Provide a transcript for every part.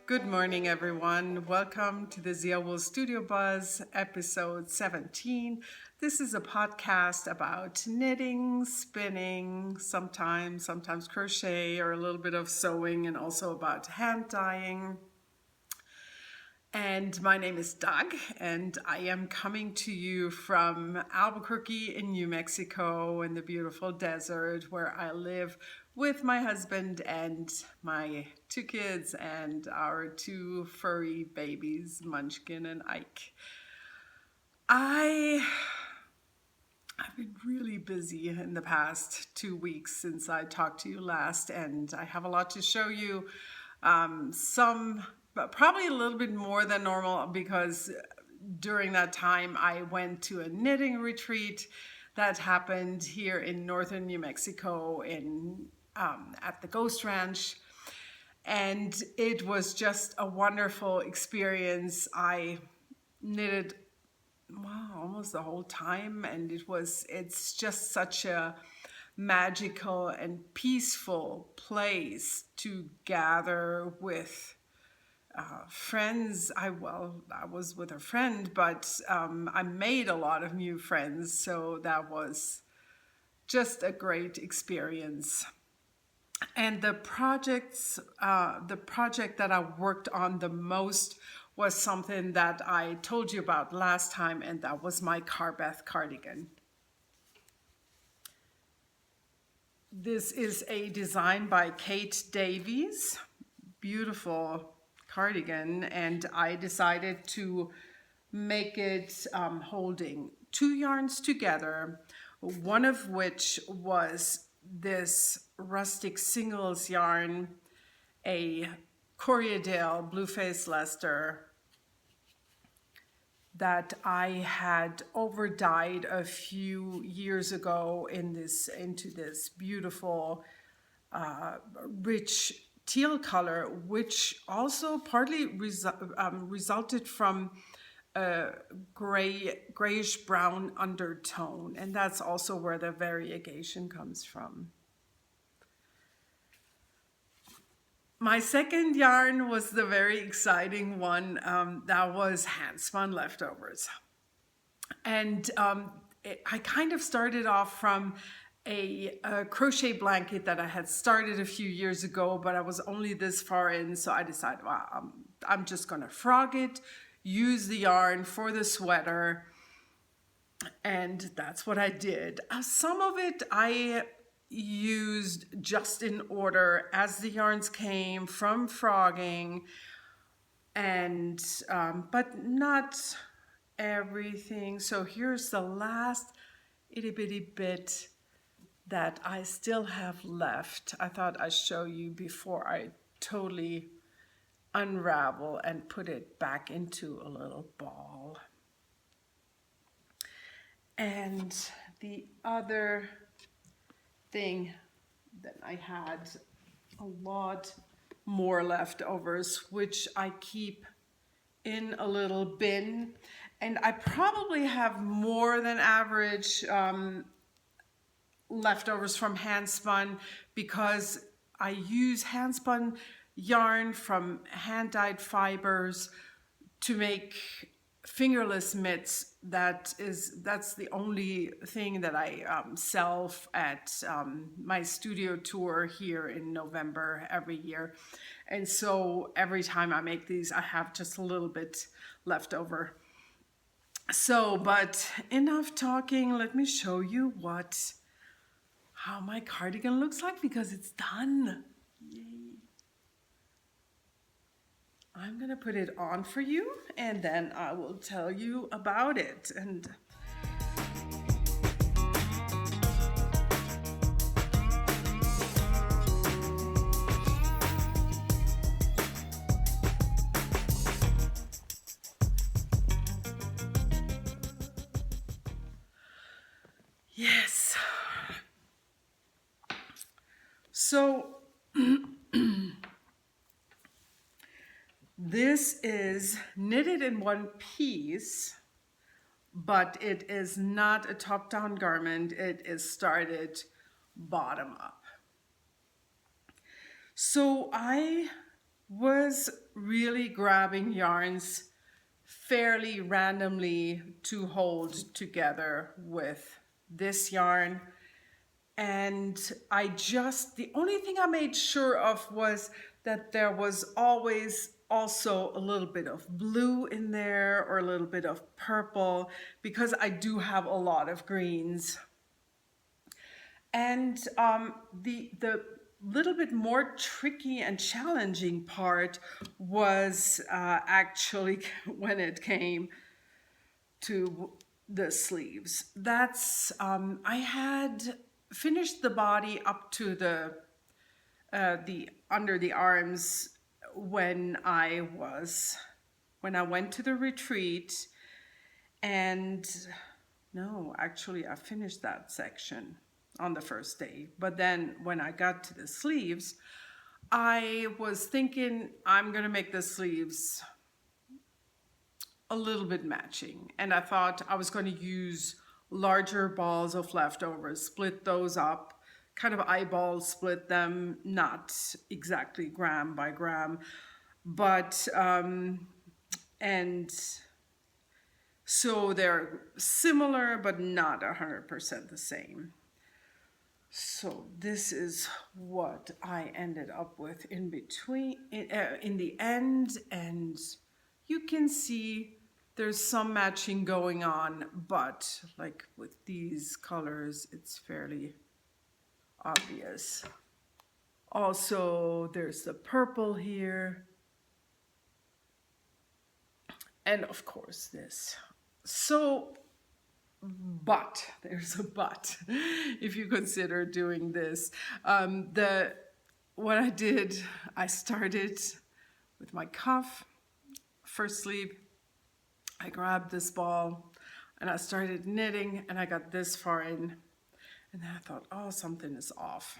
Good morning, everyone. Welcome to the ZiaWoolz StudioBuzz episode 17. This is a podcast about knitting, spinning, sometimes crochet or a little bit of sewing, and also about hand dyeing. And my name is Doug, and I am coming to you from Albuquerque in New Mexico in the beautiful desert where I live with my husband and my two kids and our two furry babies, Munchkin and Ike. I've been really busy in the past 2 weeks since I talked to you last, and I have a lot to show you. But probably a little bit more than normal because during that time I went to a knitting retreat that happened here in northern New Mexico at the Ghost Ranch, and it was just a wonderful experience. I knitted almost the whole time, and it's just such a magical and peaceful place to gather with friends. I was with a friend, but I made a lot of new friends, so that was just a great experience. And the project that I worked on the most was something that I told you about last time, and that was my Carbeth cardigan. This is a design by Kate Davies, beautiful cardigan, and I decided to make it holding two yarns together, one of which was this rustic singles yarn, a Corriedale Blueface Leicester that I had over dyed a few years ago into this beautiful rich teal color, which also partly resulted from a grayish brown undertone, and that's also where the variegation comes from. My second yarn was the very exciting one that was hand spun leftovers, and I kind of started off from a crochet blanket that I had started a few years ago, but I was only this far in, so I decided, well, I'm just gonna frog it, use the yarn for the sweater, and that's what I did. Some of it I used just in order as the yarns came from frogging, and but not everything. So here's the last itty bitty bit that I still have left. I thought I'd show you before I totally unravel and put it back into a little ball. And the other thing that I had a lot more leftovers, which I keep in a little bin, and I probably have more than average leftovers from hand spun because I use hand spun yarn from hand dyed fibers to make fingerless mitts. That's the only thing that I sell at my studio tour here in November every year, and so every time I make these I have just a little bit left over. So, but enough talking, let me show you how my cardigan looks like, because it's done. Yay. I'm gonna put it on for you, and then I will tell you about it. And yes. So this is knitted in one piece, but it is not a top-down garment. It is started bottom up. So I was really grabbing yarns fairly randomly to hold together with this yarn. And the only thing I made sure of was that there was always also a little bit of blue in there or a little bit of purple, because I do have a lot of greens. And the little bit more tricky and challenging part was actually when it came to the sleeves. I had finished the body up to the under the arms when I went to the retreat. And no, actually I finished that section on the first day. But then when I got to the sleeves, I was thinking I'm gonna make the sleeves a little bit matching. And I thought I was going to use larger balls of leftovers, split those up, kind of eyeball split them, not exactly gram by gram, but, and so they're similar, but not 100% the same. So this is what I ended up with in between, in the end, and you can see there's some matching going on, but like with these colors, it's fairly obvious. Also, there's the purple here. And of course this. So, but, there's a but, if you consider doing this. What I did, I started with my cuff, first sleeve. I grabbed this ball and I started knitting, and I got this far in, and then I thought, oh, something is off.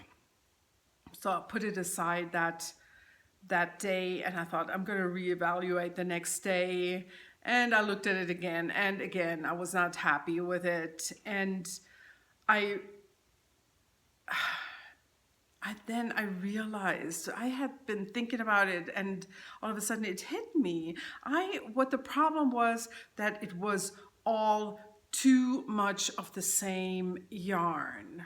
So I put it aside that day, and I thought I'm going to reevaluate the next day. And I looked at it again, and again, I was not happy with it. And then I realized I had been thinking about it, and all of a sudden it hit me. What the problem was, that it was all too much of the same yarn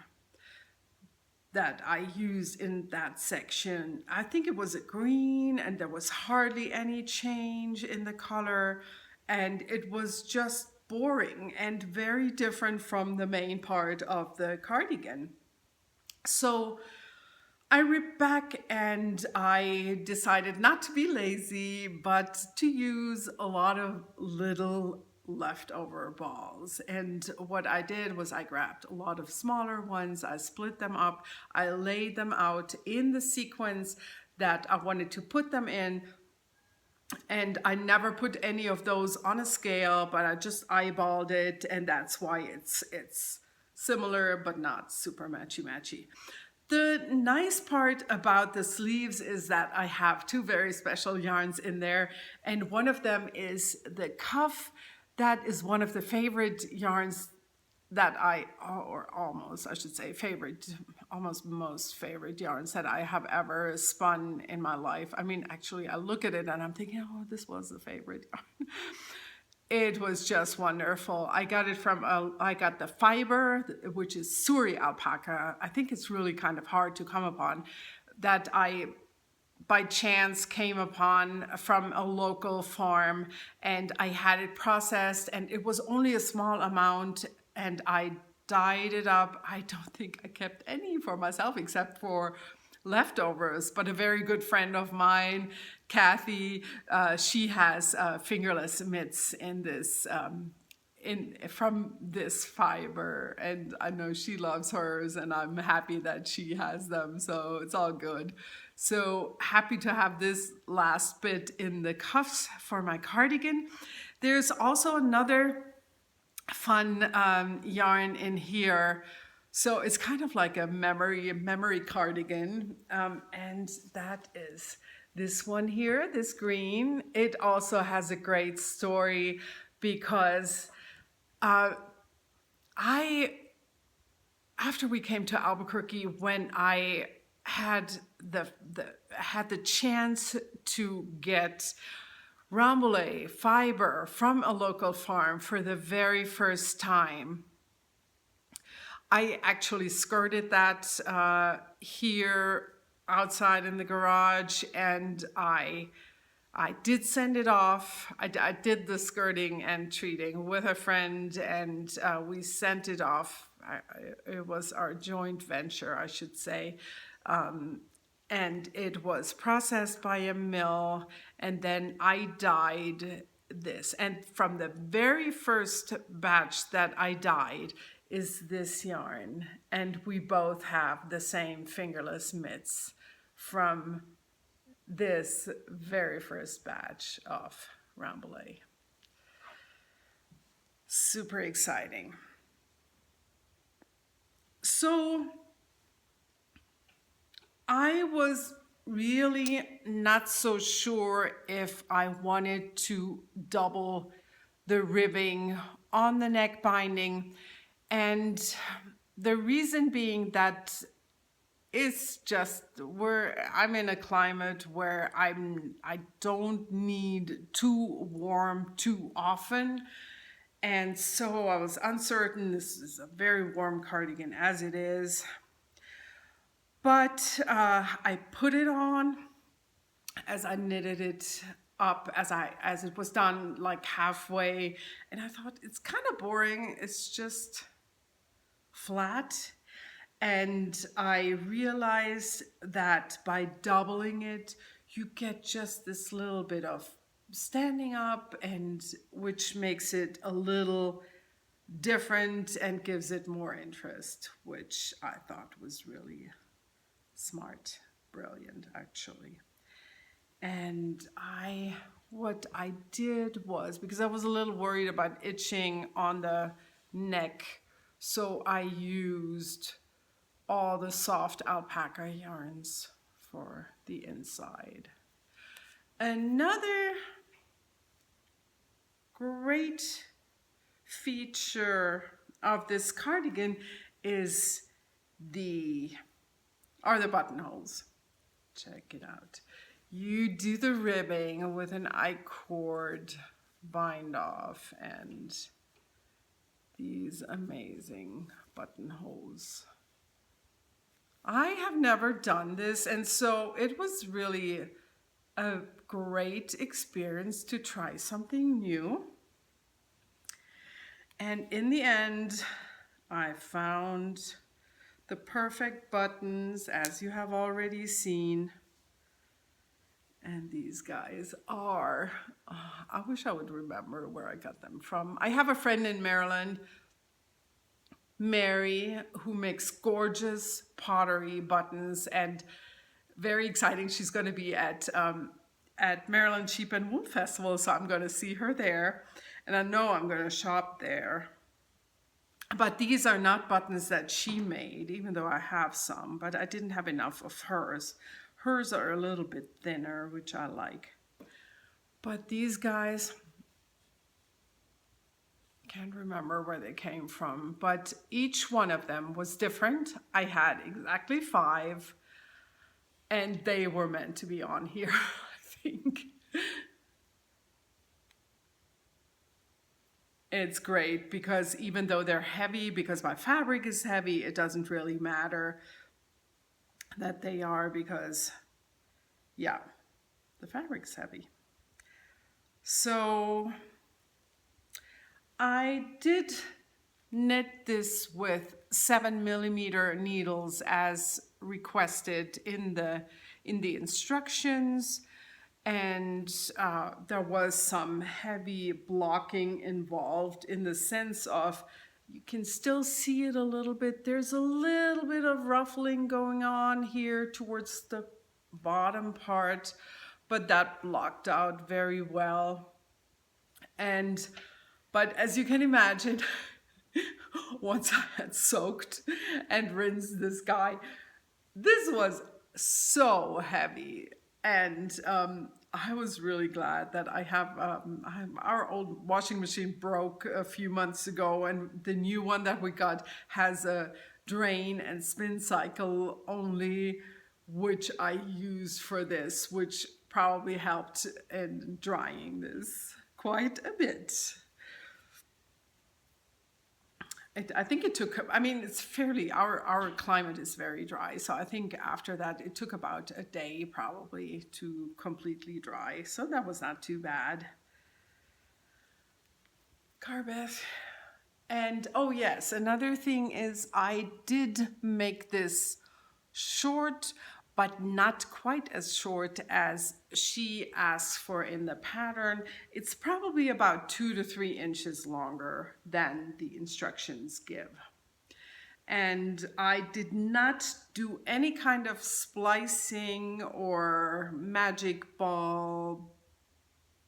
that I used in that section. I think it was a green, and there was hardly any change in the color, and it was just boring and very different from the main part of the cardigan. So I ripped back and I decided not to be lazy, but to use a lot of little leftover balls. And what I did was I grabbed a lot of smaller ones, I split them up, I laid them out in the sequence that I wanted to put them in. And I never put any of those on a scale, but I just eyeballed it, and that's why it's similar but not super matchy-matchy. The nice part about the sleeves is that I have two very special yarns in there, and one of them is the cuff. That is one of the favorite yarns that almost most favorite yarns that I have ever spun in my life. I mean, actually, I look at it and I'm thinking, oh, this was the favorite yarn. It was just wonderful. I got the fiber, which is Suri alpaca. I think it's really kind of hard to come upon, that I by chance came upon from a local farm, and I had it processed, and it was only a small amount, and I dyed it up. I don't think I kept any for myself except for leftovers, but a very good friend of mine, Kathy, she has fingerless mitts in this from this fiber, and I know she loves hers, and I'm happy that she has them, so it's all good. So happy to have this last bit in the cuffs for my cardigan. There's also another fun yarn in here. So it's kind of like a memory cardigan, and that is this one here, this green. It also has a great story because after we came to Albuquerque, when I had the chance to get rambouillet fiber from a local farm for the very first time. I actually skirted that here outside in the garage, and I did send it off. I did the skirting and treating with a friend, and we sent it off. It was our joint venture, I should say. And it was processed by a mill, and then I dyed this. And from the very first batch that I dyed is this yarn. And we both have the same fingerless mitts from this very first batch of rambouillet. Super exciting. So I was really not so sure if I wanted to double the ribbing on the neck binding, and the reason being that it's just I'm in a climate where I don't need too warm too often, and so I was uncertain. This is a very warm cardigan as it is, but I put it on as I knitted it up, as it was done like halfway, and I thought it's kind of boring. It's just flat. And I realized that by doubling it, you get just this little bit of standing up, and which makes it a little different and gives it more interest, which I thought was really smart, brilliant actually. And what I did was, because I was a little worried about itching on the neck, so I used all the soft alpaca yarns for the inside. Another great feature of this cardigan are the buttonholes. Check it out. You do the ribbing with an I-cord bind off, and these amazing buttonholes. I have never done this, and so it was really a great experience to try something new. And in the end, I found the perfect buttons, as you have already seen. And these guys are, I wish I would remember where I got them from. I have a friend in Maryland, Mary, who makes gorgeous pottery buttons, and very exciting. She's going to be at Maryland Sheep and Wool Festival, so I'm going to see her there, and I know I'm going to shop there. But these are not buttons that she made, even though I have some, but I didn't have enough of hers. Hers are a little bit thinner, which I like. But these guys, can't remember where they came from, but each one of them was different. I had exactly 5, and they were meant to be on here, I think. It's great because even though they're heavy, because my fabric is heavy, it doesn't really matter that they are, because yeah, the fabric's heavy. So I did knit this with 7mm needles as requested in the instructions, and there was some heavy blocking involved in the sense of you can still see it a little bit. There's a little bit of ruffling going on here towards the bottom part, but that blocked out very well. But as you can imagine, once I had soaked and rinsed this guy, this was so heavy. And I was really glad that I have, our old washing machine broke a few months ago, and the new one that we got has a drain and spin cycle only, which I used for this, which probably helped in drying this quite a bit. I think it took, I mean, it's fairly, our climate is very dry. So I think after that, it took about a day probably to completely dry. So that was not too bad. Carbeth. And oh yes, another thing is I did make this short, but not quite as short as she asked for in the pattern. It's probably about 2 to 3 inches longer than the instructions give. And I did not do any kind of splicing or magic ball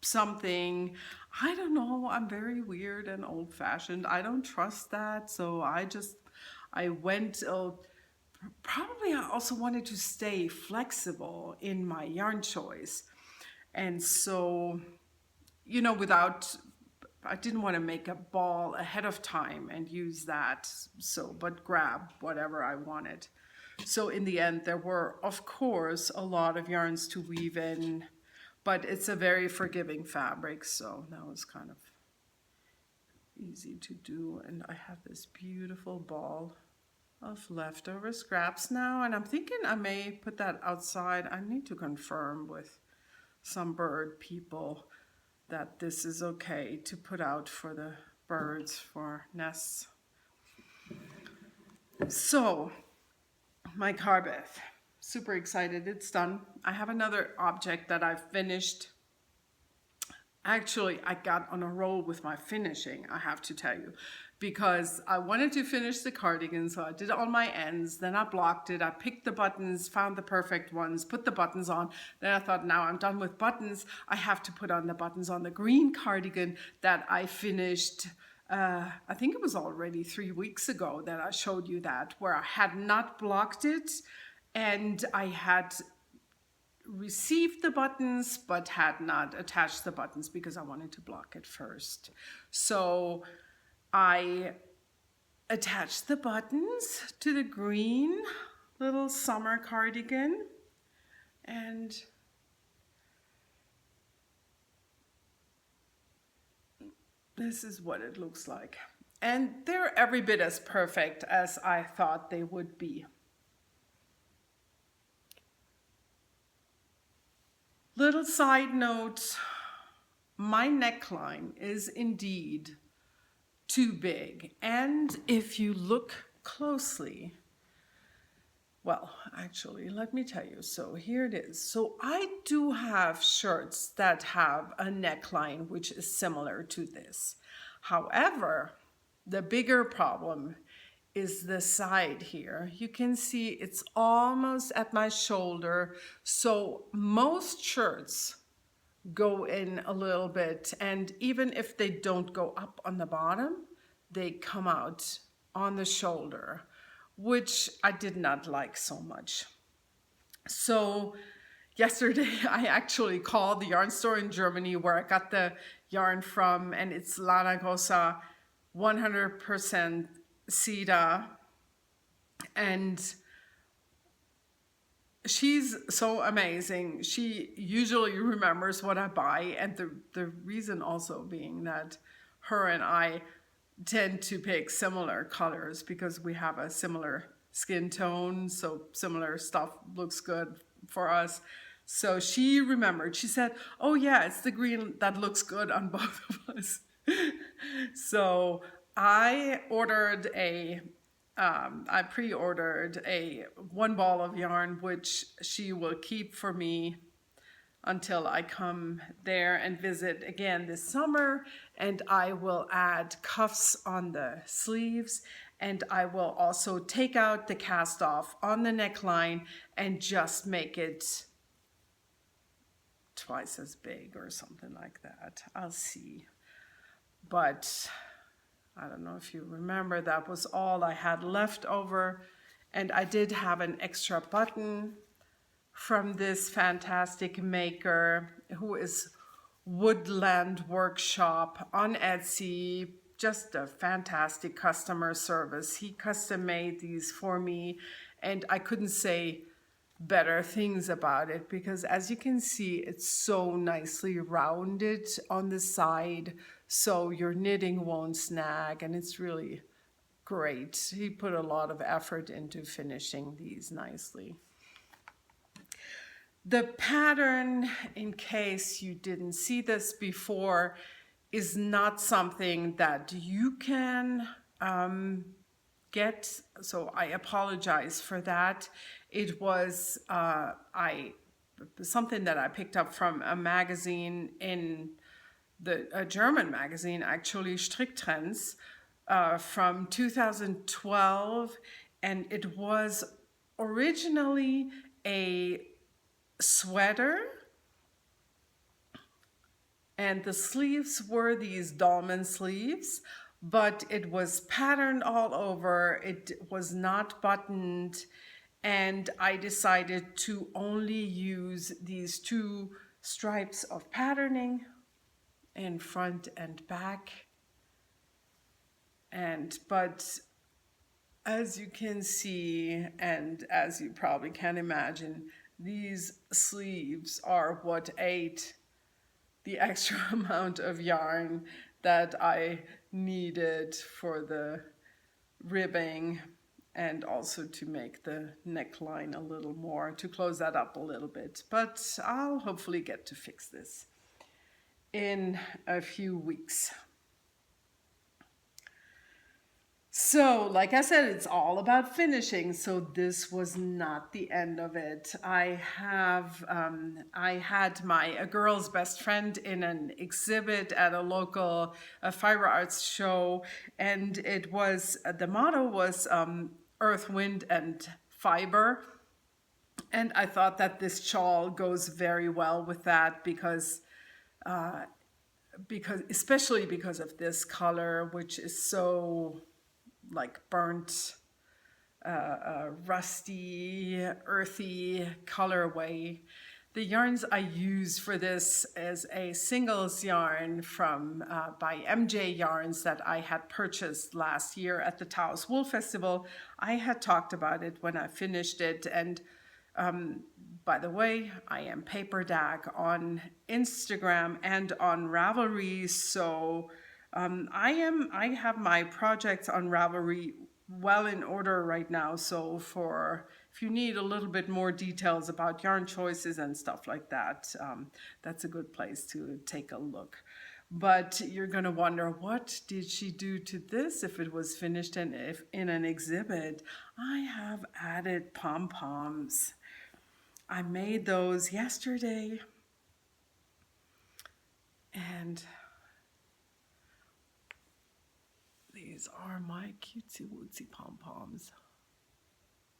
something. I don't know, I'm very weird and old-fashioned. I don't trust that, so I went, probably I also wanted to stay flexible in my yarn choice. And so, you know, I didn't want to make a ball ahead of time and use that, but grab whatever I wanted. So in the end, there were, of course, a lot of yarns to weave in, but it's a very forgiving fabric, so that was kind of easy to do. And I have this beautiful ball of leftover scraps now, and I'm thinking I may put that outside. I need to confirm with some bird people that this is okay to put out for the birds for nests. So my Carbeth, super excited, it's done. I have another object that I've finished. Actually, I got on a roll with my finishing, I have to tell you, because I wanted to finish the cardigan, so I did all my ends, then I blocked it, I picked the buttons, found the perfect ones, put the buttons on, then I thought, now I'm done with buttons, I have to put on the buttons on the green cardigan that I finished, I think it was already 3 weeks ago that I showed you that, where I had not blocked it, and I had received the buttons but had not attached the buttons because I wanted to block it first. So I attached the buttons to the green little summer cardigan, and this is what it looks like. And they're every bit as perfect as I thought they would be. Little side note, my neckline is indeed too big. And if you look closely, well, actually, let me tell you. So here it is. So I do have shirts that have a neckline which is similar to this. However, the bigger problem is the side here. You can see it's almost at my shoulder. So most shirts go in a little bit, and even if they don't go up on the bottom, they come out on the shoulder, which I did not like so much. So yesterday I actually called the yarn store in Germany where I got the yarn from, and it's Lana Grossa 100% Sida, and she's so amazing. She usually remembers what I buy, and the reason also being that her and I tend to pick similar colors because we have a similar skin tone, so similar stuff looks good for us. So she remembered. She said, oh yeah, it's the green that looks good on both of us. So I ordered I pre-ordered one ball of yarn, which she will keep for me until I come there and visit again this summer. And I will add cuffs on the sleeves, and I will also take out the cast off on the neckline and just make it twice as big or something like that. I'll see. But I don't know if you remember, that was all I had left over. And I did have an extra button from this fantastic maker who is Woodland Workshop on Etsy. Just a fantastic customer service. He custom made these for me, and I couldn't say better things about it, because as you can see, it's so nicely rounded on the side, so your knitting won't snag, and it's really great. He put a lot of effort into finishing these nicely. The pattern, in case you didn't see this before, is not something that you can get, so I apologize for that. It was something that I picked up from a magazine a German magazine, actually, Stricktrends, from 2012, and it was originally a sweater, and the sleeves were these dolman sleeves, but it was patterned all over. It was not buttoned, and I decided to only use these two stripes of patterning in front and back. But as you can see, and as you probably can imagine, these sleeves are what ate the extra amount of yarn that I needed for the ribbing, and also to make the neckline a little more, to close that up a little bit. But I'll hopefully get to fix this in a few weeks. So, like I said, it's all about finishing. So this was not the end of it. I had a girl's best friend in an exhibit at a local fiber arts show, and it was, the motto was Earth, Wind, and Fiber. And I thought that this shawl goes very well with that, because especially because of this color, which is so like burnt, rusty, earthy colorway. The yarns I use for this is a singles yarn from by MJ Yarns that I had purchased last year at the Taos Wool Festival. I had talked about it when I finished it, and by the way, I am PAPERDAG on Instagram and on Ravelry, so I have my projects on Ravelry well in order right now. So if you need a little bit more details about yarn choices and stuff like that, that's a good place to take a look. But you're gonna wonder, what did she do to this if it was finished in an exhibit? I have added pom-poms. I made those yesterday, and these are my cutesy wootsy pom-poms.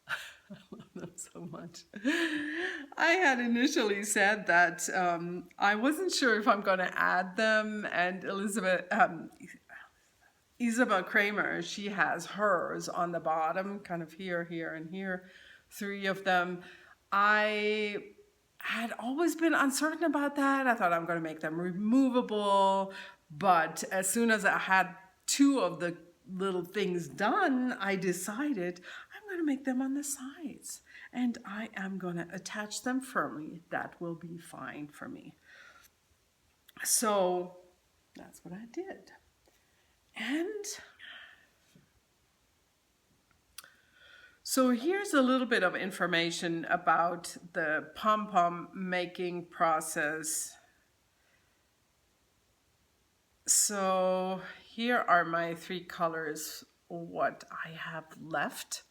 I love them so much. I had initially said that I wasn't sure if I'm going to add them, and Isabel Kramer, she has hers on the bottom, kind of here, here, and here, 3 of them. I had always been uncertain about that. I thought I'm going to make them removable, but as soon as I had 2 of the little things done, I decided I'm going to make them on the sides, and I am going to attach them firmly. That will be fine for me. So that's what I did. And so here's a little bit of information about the pom-pom making process. So here are my 3 colors, what I have left.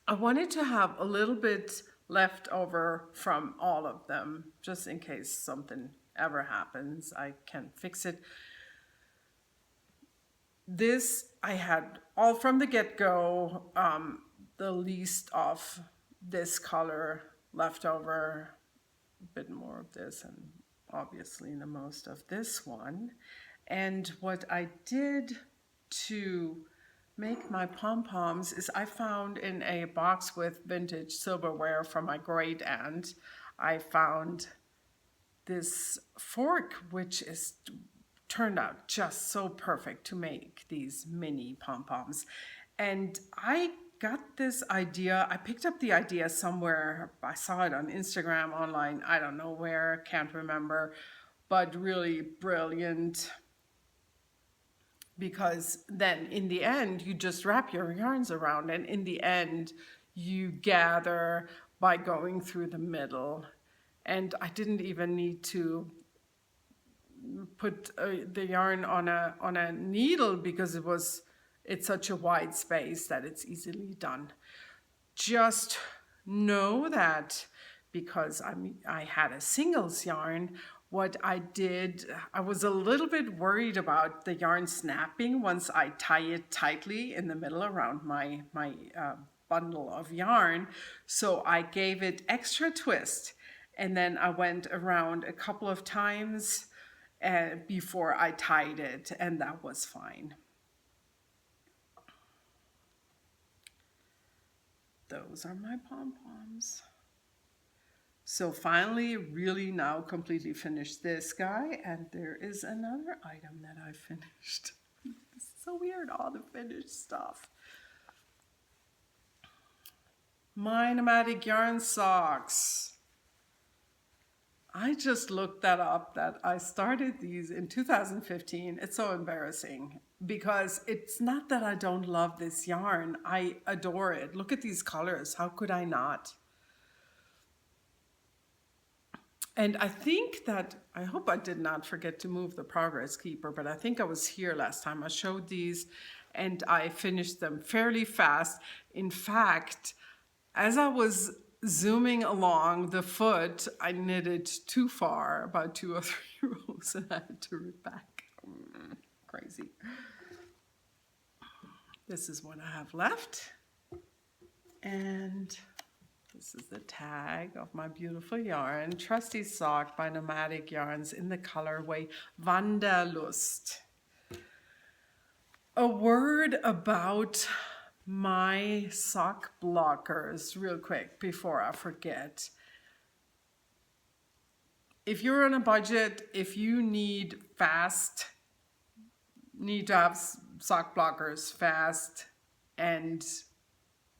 I wanted to have a little bit left over from all of them, just in case something ever happens, I can fix it. This I had all from the get-go, the least of this color left over, a bit more of this, and obviously the most of this one. And what I did to make my pom-poms is I found in a box with vintage silverware from my great aunt, I found this fork, which is turned out just so perfect to make these mini pom-poms. And I got this idea. I picked up the idea somewhere. I saw it on Instagram, online. I don't know where, can't remember, but really brilliant. Because then in the end, you just wrap your yarns around, and in the end, you gather by going through the middle. And I didn't even need to put the yarn on a needle because it's such a wide space that it's easily done. Just know that because I had a singles yarn, what I did, I was a little bit worried about the yarn snapping once I tie it tightly in the middle around my bundle of yarn. So I gave it extra twist, and then I went around a couple of times before I tied it, and that was fine. Those are my pom-poms. So finally, really now completely finished this guy, and there is another item that I finished. This is so weird, all the finished stuff. My nomadic yarn socks. I just looked that up, that I started these in 2015. It's so embarrassing because it's not that I don't love this yarn. I adore it. Look at these colors. How could I not? And I think that, I hope I did not forget to move the progress keeper, but I think I was here last time. I showed these and I finished them fairly fast. In fact, as I was zooming along the foot, I knitted too far, about 2 or 3 rows, and I had to rip back. Crazy. This is what I have left. And this is the tag of my beautiful yarn, Trusty Sock by Nomadic Yarns in the colorway Wanderlust. A word about my sock blockers real quick before I forget. If you're on a budget, if you need to have sock blockers fast, and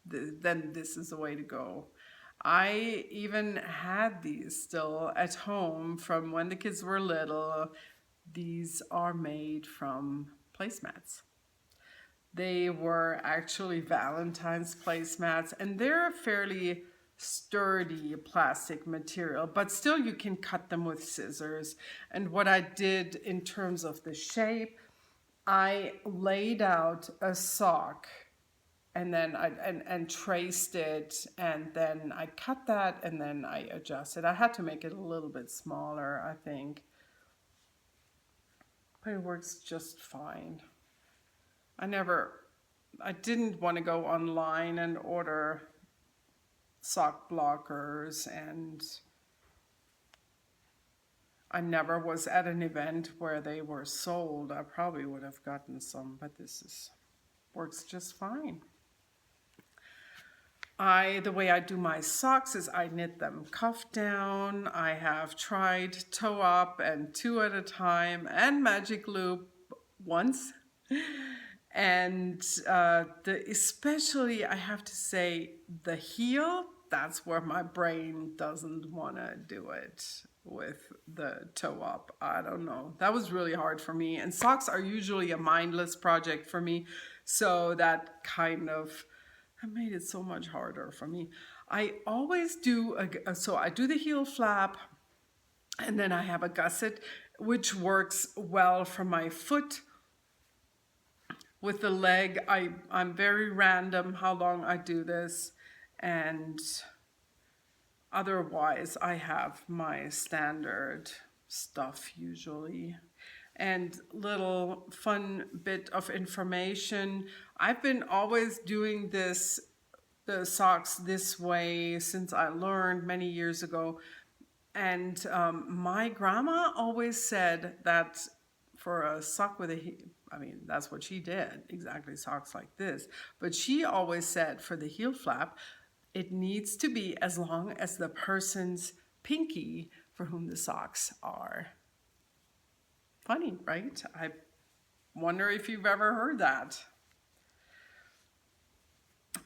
then this is the way to go. I even had these still at home from when the kids were little. These are made from placemats. They were actually Valentine's placemats, and they're a fairly sturdy plastic material, but still you can cut them with scissors. And what I did in terms of the shape, I laid out a sock and then I traced it, and then I cut that, and then I adjusted. I had to make it a little bit smaller, I think, but it works just fine. I didn't want to go online and order sock blockers, and I never was at an event where they were sold. I probably would have gotten some, but works just fine. The way I do my socks is I knit them cuff down. I have tried toe up and 2 at a time, and magic loop once. And especially, I have to say, the heel, that's where my brain doesn't want to do it with the toe up. I don't know. That was really hard for me. And socks are usually a mindless project for me. So that kind of made it so much harder for me. I always do, so I do the heel flap, and then I have a gusset, which works well for my foot. With the leg, I'm very random how long I do this, and otherwise I have my standard stuff usually. And little fun bit of information, I've been always doing the socks this way since I learned many years ago. And my grandma always said that for a sock with a, that's what she did, exactly, socks like this. But she always said for the heel flap, it needs to be as long as the person's pinky for whom the socks are. Funny, right? I wonder if you've ever heard that.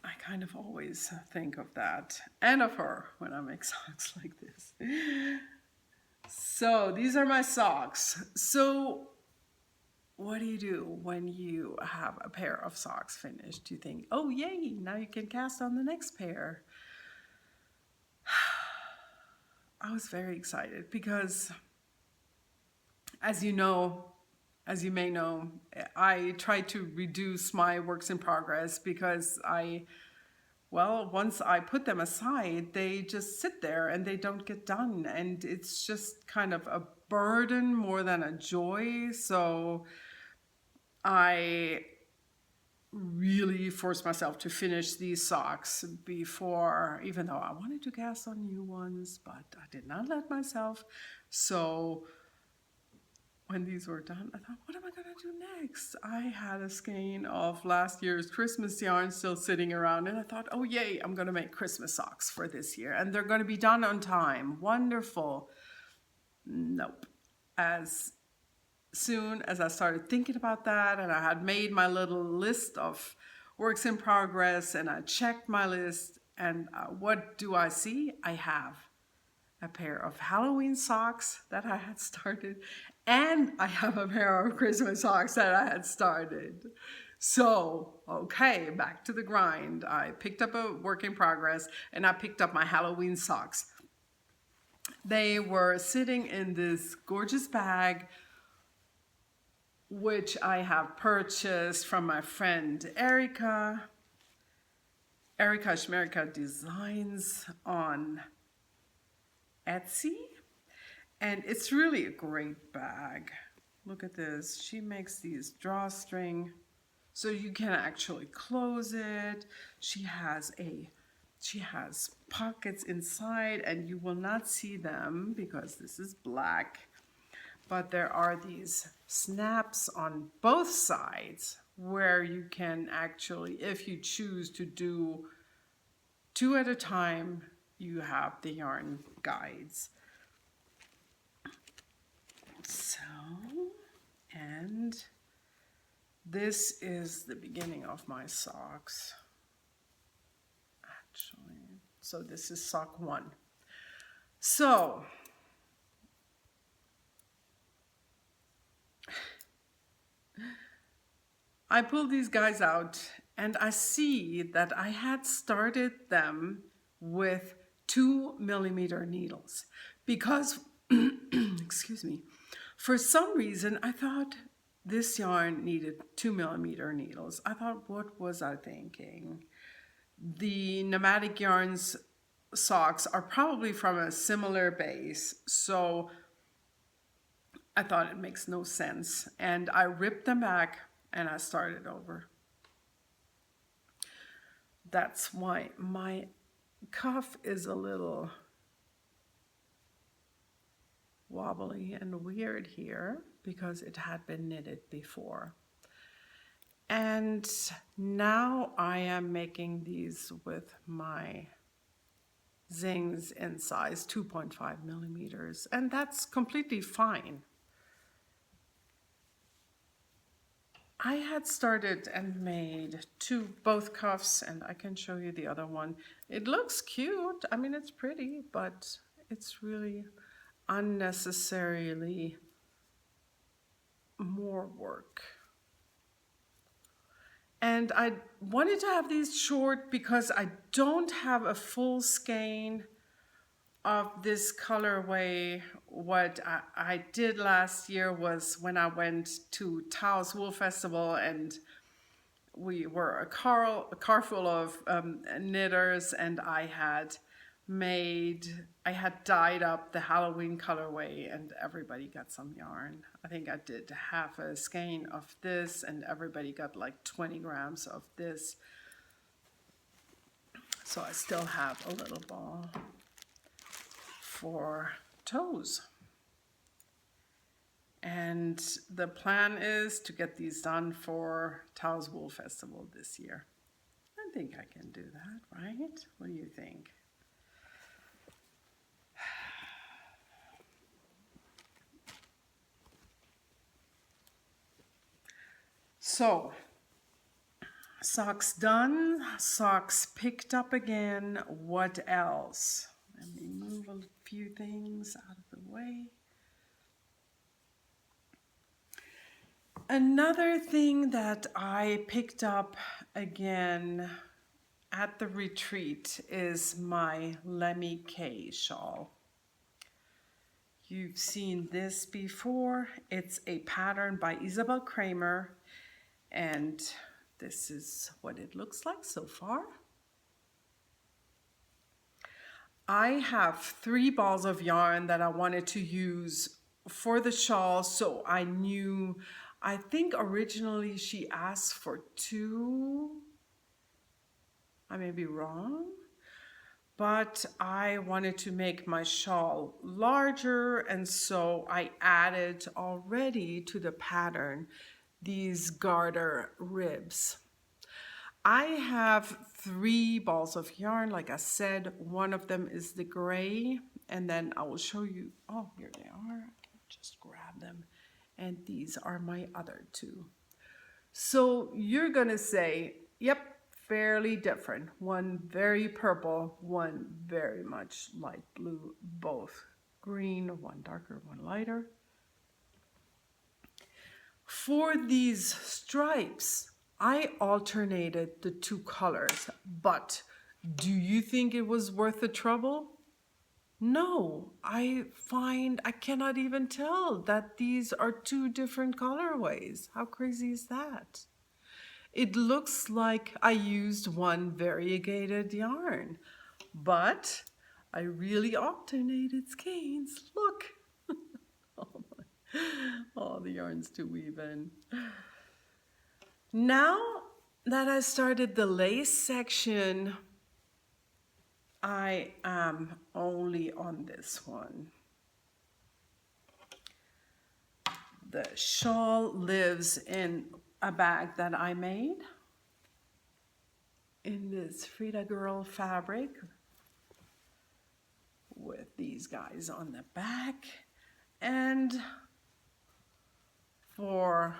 I kind of always think of that and of her when I make socks like this. So these are my socks. So what do you do when you have a pair of socks finished? You think, oh yay, now you can cast on the next pair. I was very excited because, as you know, as you may know, I try to reduce my works in progress because once I put them aside, they just sit there and they don't get done. And it's just kind of a burden more than a joy. So I really forced myself to finish these socks before, even though I wanted to cast on new ones, but I did not let myself. So when these were done, I thought, what am I going to do next? I had a skein of last year's Christmas yarn still sitting around, and I thought, oh yay, I'm going to make Christmas socks for this year, and they're going to be done on time. Wonderful. Nope. As soon as I started thinking about that, and I had made my little list of works in progress, and I checked my list, and what do I see? I have a pair of Halloween socks that I had started, and I have a pair of Christmas socks that I had started. So, okay, back to the grind. I picked up a work in progress, and I picked up my Halloween socks. They were sitting in this gorgeous bag, which I have purchased from my friend Erica Schmerica Designs on Etsy. And it's really a great bag. Look at this. She makes these drawstring so you can actually close it. She has pockets inside, and you will not see them because this is black. But there are these snaps on both sides where you can actually, if you choose to do 2 at a time, you have the yarn guides. So, and this is the beginning of my socks, actually. So this is sock 1. So, I pulled these guys out, and I see that I had started them with 2mm needles because, excuse me, for some reason I thought this yarn needed 2mm needles. I thought, what was I thinking? The Nomadic Yarns socks are probably from a similar base, so I thought it makes no sense, and I ripped them back and I started over. That's why my cuff is a little wobbly and weird here, because it had been knitted before. And now I am making these with my zings in size 2.5mm, and that's completely fine. I had started and made both cuffs, and I can show you the other one. It looks cute. I mean, it's pretty, but it's really unnecessarily more work. And I wanted to have these short because I don't have a full skein of this colorway. What I did last year was when I went to Taos Wool Festival, and we were a car full of knitters, and I had dyed up the Halloween colorway, and everybody got some yarn. I think I did half a skein of this, and everybody got like 20 grams of this. So I still have a little ball for toes. And the plan is to get these done for Taos Wool Festival this year. I think I can do that, right? What do you think? So Socks done, socks picked up again. What else? Let me move a few things out of the way. Another thing that I picked up again at the retreat is my Lemmy K shawl. You've seen this before. It's a pattern by Isabel Kramer, and this is what it looks like so far. I have 3 balls of yarn that I wanted to use for the shawl, so I knew, I think originally she asked for 2. I may be wrong, but I wanted to make my shawl larger, and so I added already to the pattern these garter ribs. I have 3 balls of yarn, like I said. One of them is the gray, and then I will show you, oh, here they are. I can just grab them. And these are my other 2. So you're gonna say, yep, fairly different. One very purple, one very much light blue, both green, one darker, one lighter. For these stripes, I alternated the 2 colors, but do you think it was worth the trouble? No, I cannot even tell that these are 2 different colorways. How crazy is that? It looks like I used one variegated yarn, but I really alternated skeins. Look. Oh, the yarn's too weave in. Now that I started the lace section, I am only on this one. The shawl lives in a bag that I made in this Frida Girl fabric with these guys on the back. And for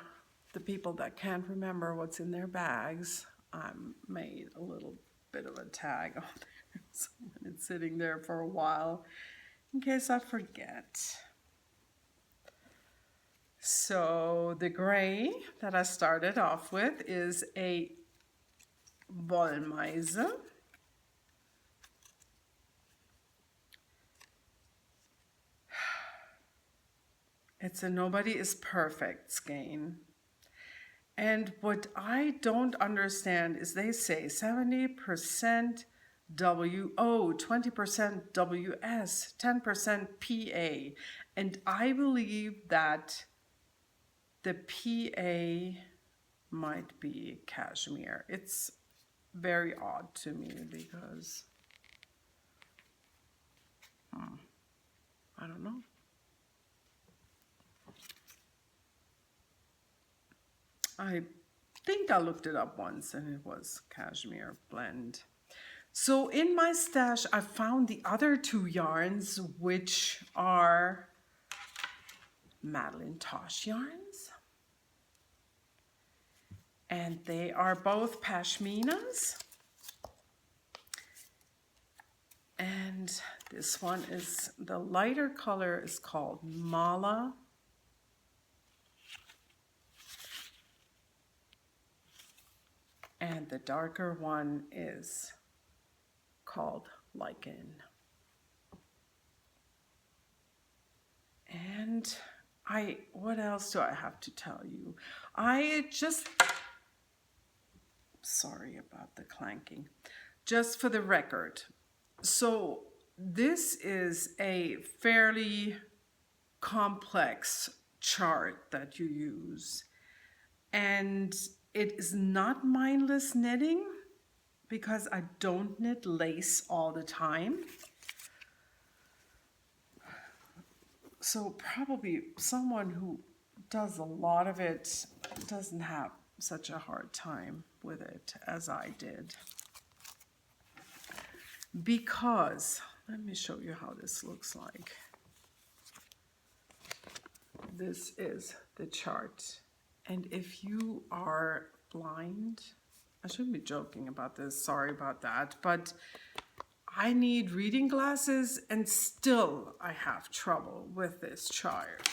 the people that can't remember what's in their bags, I made a little bit of a tag on there so when it's sitting there for a while in case I forget. So the gray that I started off with is a Wollmeise. It's a Nobody is Perfect skein. And what I don't understand is they say 70% WO, 20% WS, 10% PA. And I believe that the PA might be cashmere. It's very odd to me because, I don't know. I think I looked it up once and it was cashmere blend. So in my stash, I found the other 2 yarns, which are Madeline Tosh yarns. And they are both pashminas. And this one is, the lighter color is called Mala. And the darker one is called Lichen. And what else do I have to tell you? Sorry about the clanking. Just for the record, so this is a fairly complex chart that you use. And it is not mindless knitting because I don't knit lace all the time. So probably someone who does a lot of it doesn't have such a hard time with it as I did. Because, let me show you how this looks like. This is the chart. And if you are blind, I shouldn't be joking about this, sorry about that, but I need reading glasses and still I have trouble with this chart.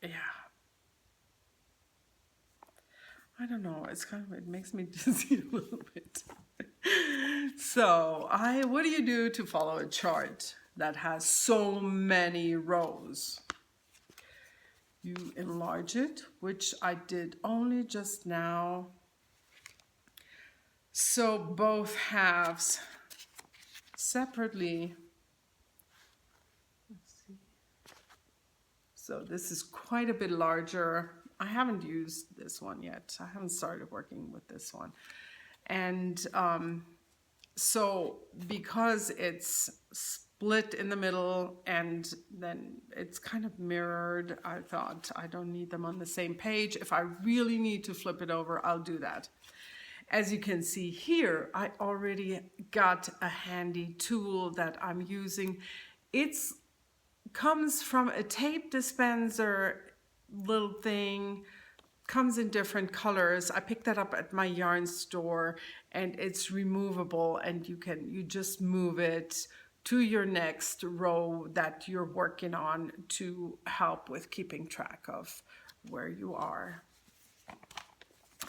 Yeah. I don't know, it's kind of, it makes me dizzy a little bit. So what do you do to follow a chart that has so many rows? You enlarge it, which I did only just now. So both halves separately. Let's see. So this is quite a bit larger. I haven't used this one yet. I haven't started working with this one. And so because it's split in the middle and then it's kind of mirrored, I thought I don't need them on the same page. If I really need to flip it over, I'll do that. As you can see here, I already got a handy tool that I'm using. It comes from a tape dispenser little thing, comes in different colors. I picked that up at my yarn store and it's removable and you just move it to your next row that you're working on to help with keeping track of where you are.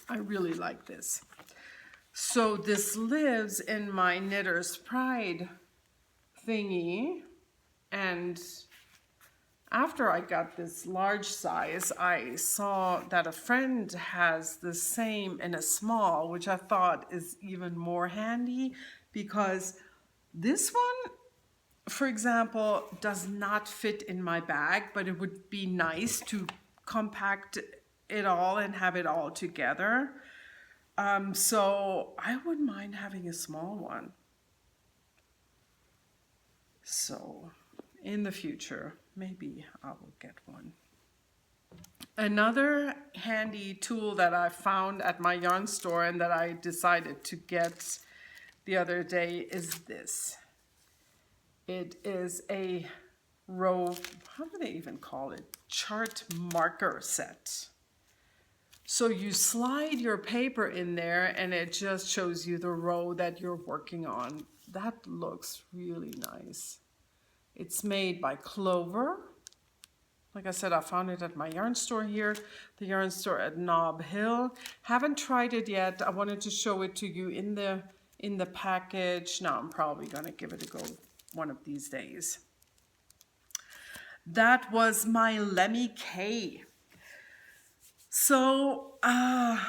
I really like this. So this lives in my Knitter's Pride thingy, and after I got this large size, I saw that a friend has the same in a small, which I thought is even more handy because this one, for example, does not fit in my bag, but it would be nice to compact it all and have it all together. So I wouldn't mind having a small one. So in the future, maybe I will get one. Another handy tool that I found at my yarn store and that I decided to get the other day is this. It is a row, how do they even call it? Chart marker set. So you slide your paper in there and it just shows you the row that you're working on. That looks really nice. It's made by Clover. Like I said, I found it at my yarn store here, the yarn store at Nob Hill. Haven't tried it yet. I wanted to show it to you in the package. Now I'm probably gonna give it a go one of these days. That was my Lemmy K. So I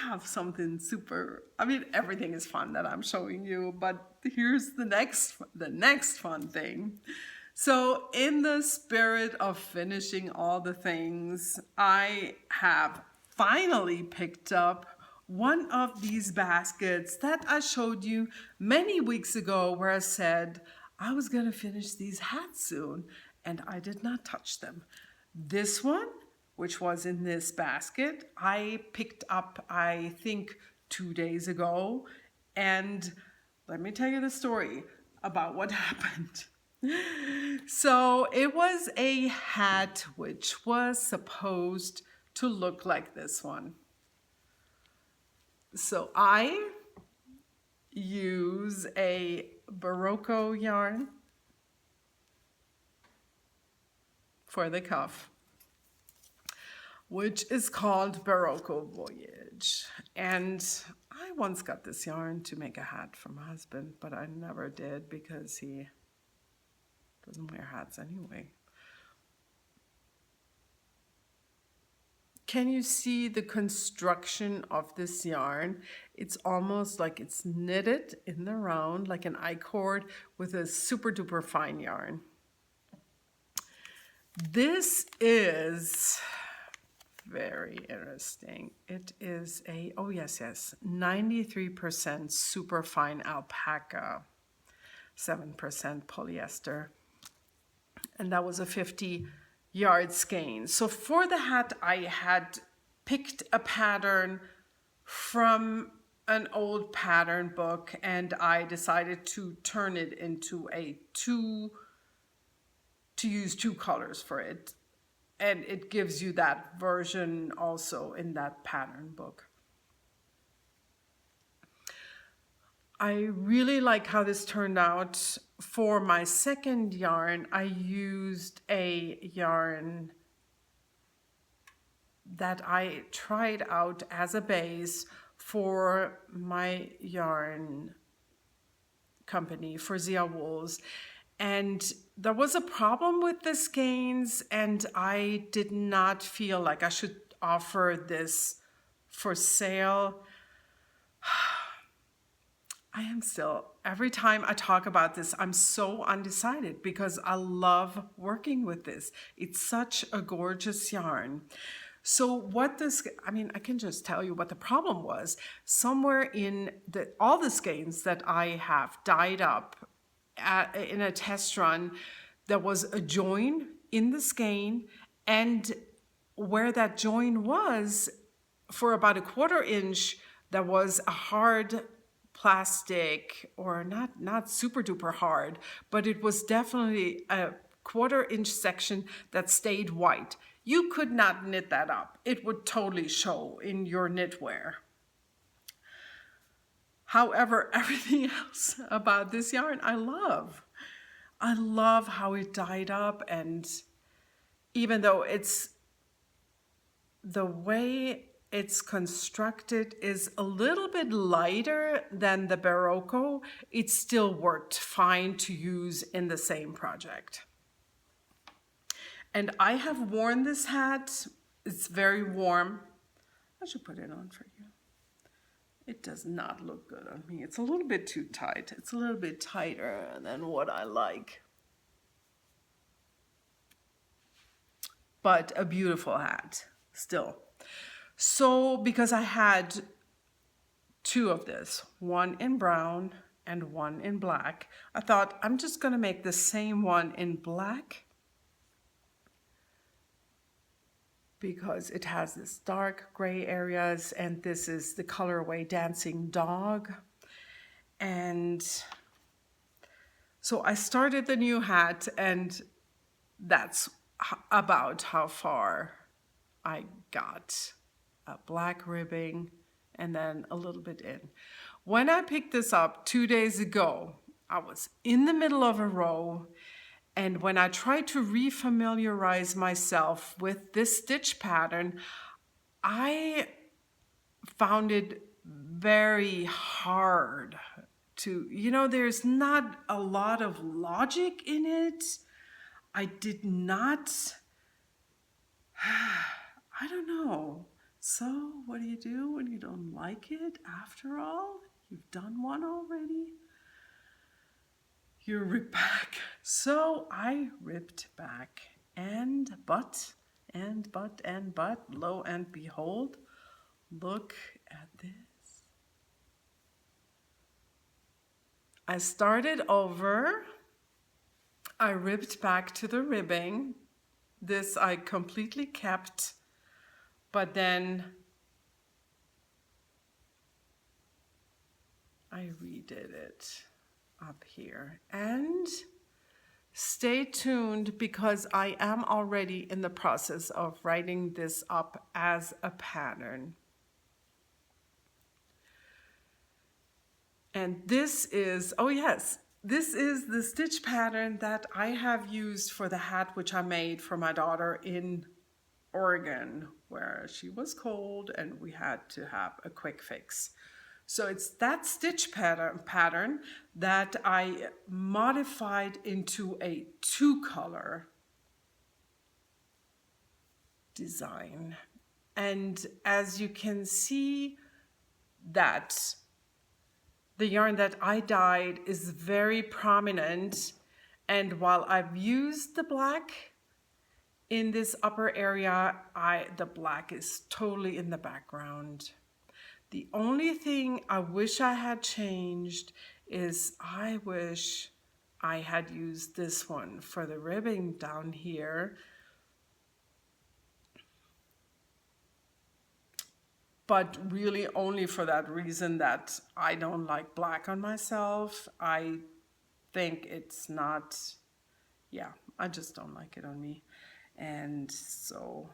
have something super, I mean, everything is fun that I'm showing you, but here's the next fun thing. So in the spirit of finishing all the things, I have finally picked up one of these baskets that I showed you many weeks ago where I said I was gonna finish these hats soon, and I did not touch them. This one, which was in this basket, I picked up, I think, 2 days ago. And let me tell you the story about what happened. So it was a hat which was supposed to look like this one. So I use a Barocco yarn for the cuff, which is called Barocco Voyage. And I once got this yarn to make a hat for my husband, but I never did because he doesn't wear hats anyway. Can you see the construction of this yarn? It's almost like it's knitted in the round, like an I-cord with a super duper fine yarn. This is very interesting. It is a, oh yes, 93% super fine alpaca, 7% polyester. And that was a 50-yard skein. So for the hat, I had picked a pattern from an old pattern book and I decided to turn it into to use 2 colors for it. and it gives you that version also in that pattern book. I really like how this turned out. For my second yarn, I used a yarn that I tried out as a base for my yarn company, for ZiaWoolz. And there was a problem with the skeins, and I did not feel like I should offer this for sale. I am still, every time I talk about this, I'm so undecided because I love working with this. It's such a gorgeous yarn. So what this, I mean, I can just tell you what the problem was. Somewhere in all the skeins that I have dyed up in a test run, there was a join in the skein, and where that join was, for about a 1/4 inch, there was a hard plastic, or not super duper hard, but it was definitely a 1/4 inch section that stayed white. You could not knit that up. It would totally show in your knitwear. However, everything else about this yarn I love. I love how it dyed up, and even though it's, the way it's constructed is a little bit lighter than the Barocco, it still worked fine to use in the same project. And I have worn this hat. It's very warm. I should put it on for you. It does not look good on me. It's a little bit too tight. It's a little bit tighter than what I like. But a beautiful hat still. So because I had 2 of this, one in brown and one in black, I thought I'm just gonna make the same one in black because it has this dark gray areas, and this is the colorway Dancing Dog. And so I started the new hat, and that's about how far I got. A black ribbing and then a little bit in. When I picked this up 2 days ago, I was in the middle of a row, and when I tried to refamiliarize myself with this stitch pattern, I found it very hard to, there's not a lot of logic in it. I did not, I don't know. So what do you do when you don't like it? After all, you've done one already. You rip back. So I ripped back, and but, lo and behold, look at this. I started over. I ripped back to the ribbing. This I completely kept. But then I redid it up here. And stay tuned because I am already in the process of writing this up as a pattern. And this is, oh yes, this is the stitch pattern that I have used for the hat which I made for my daughter in Oregon, where she was cold and we had to have a quick fix. So it's that stitch pattern that I modified into a 2-color design. And as you can see, that the yarn that I dyed is very prominent. And while I've used the black in this upper area, the black is totally in the background. The only thing I wish I had changed is I wish I had used this one for the ribbing down here. But really only for that reason that I don't like black on myself. I think it's not, yeah, I just don't like it on me. And so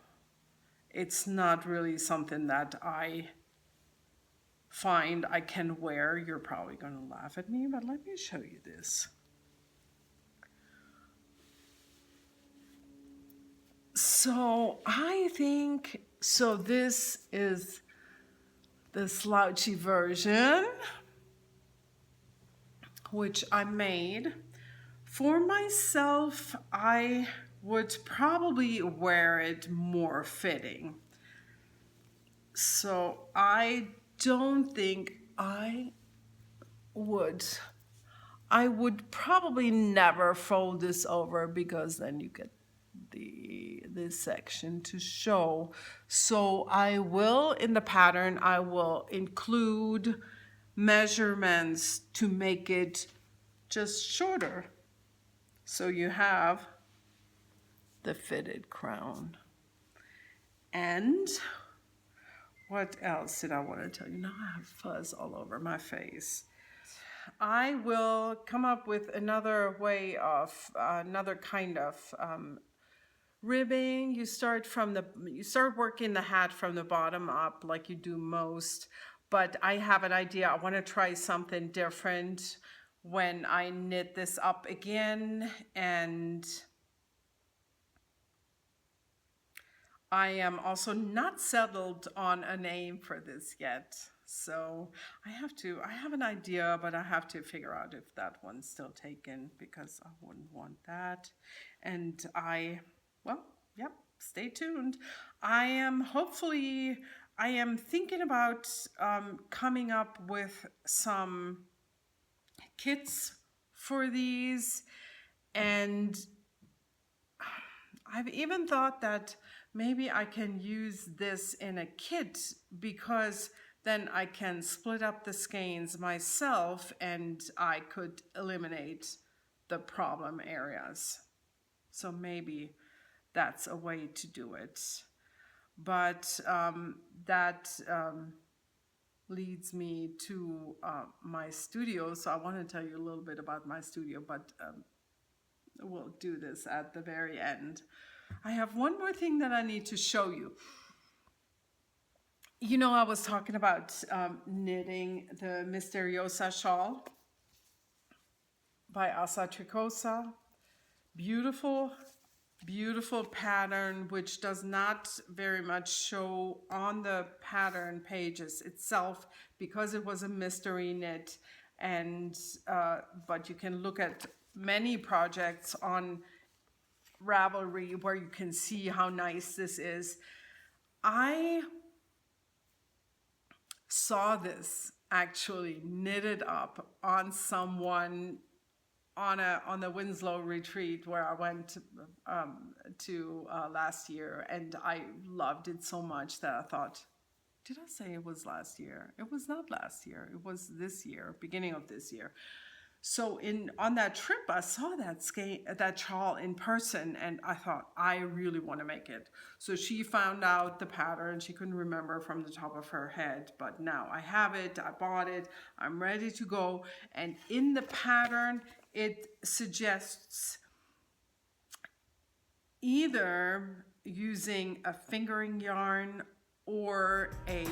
it's not really something that I find I can wear. You're probably going to laugh at me, but let me show you this. So I think, so this is the slouchy version, which I made. For myself, I would probably wear it more fitting. So I don't think I would probably never fold this over, because then you get this section to show. So I will, in the pattern, I will include measurements to make it just shorter. So you have the fitted crown. And what else did I want to tell you? Now I have fuzz all over my face. I will come up with another way of, another kind of ribbing. You start working the hat from the bottom up like you do most, but I have an idea. I want to try something different when I knit this up again, and I am also not settled on a name for this yet. So I have an idea, but I have to figure out if that one's still taken, because I wouldn't want that. And yep, stay tuned. I am thinking about coming up with some kits for these, and I've even thought that maybe I can use this in a kit, because then I can split up the skeins myself and I could eliminate the problem areas. So maybe that's a way to do it. But that leads me to my studio. So I want to tell you a little bit about my studio, but we'll do this at the very end. I have one more thing that I need to show you. You know, I was talking about knitting the Misteriosa shawl by Asa Tricosa. Beautiful, beautiful pattern, which does not very much show on the pattern pages itself, because it was a mystery knit. And but you can look at many projects on Ravelry where you can see how nice this is. I saw this actually knitted up on someone on the Winslow retreat where I went to last year, and I loved it so much that I thought, did I say it was last year? It was not last year. It was this year, beginning of this year. So on that trip, I saw that shawl in person, and I thought, I really want to make it. So she found out the pattern. She couldn't remember from the top of her head, but now I have it. I bought it. I'm ready to go. And in the pattern, it suggests either using a fingering yarn or a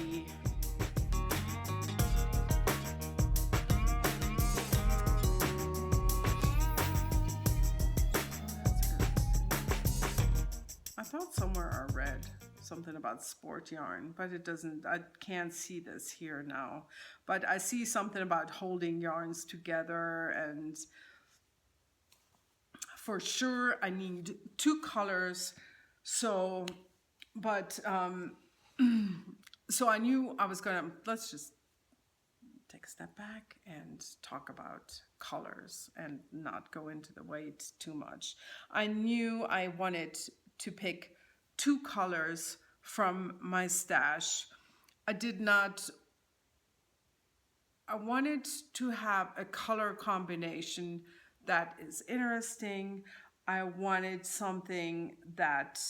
I thought somewhere I read something about sport yarn, but it doesn't, I can't see this here now. But I see something about holding yarns together, and for sure I need 2 colors. So, but, so I knew I was gonna, let's just take a step back and talk about colors and not go into the weight too much. I knew I wanted to pick 2 colors from my stash. I wanted to have a color combination that is interesting. I wanted something that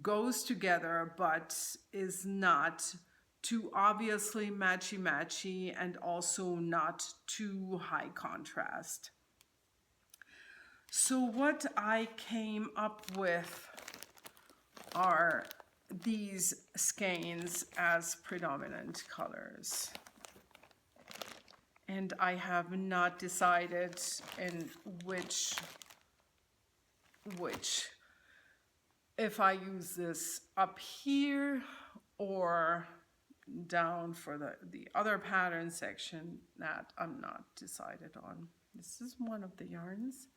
goes together but is not too obviously matchy-matchy and also not too high contrast. So what I came up with are these skeins as predominant colors. And I have not decided in which, if I use this up here or down for the other pattern section, that I'm not decided on. This is one of the yarns.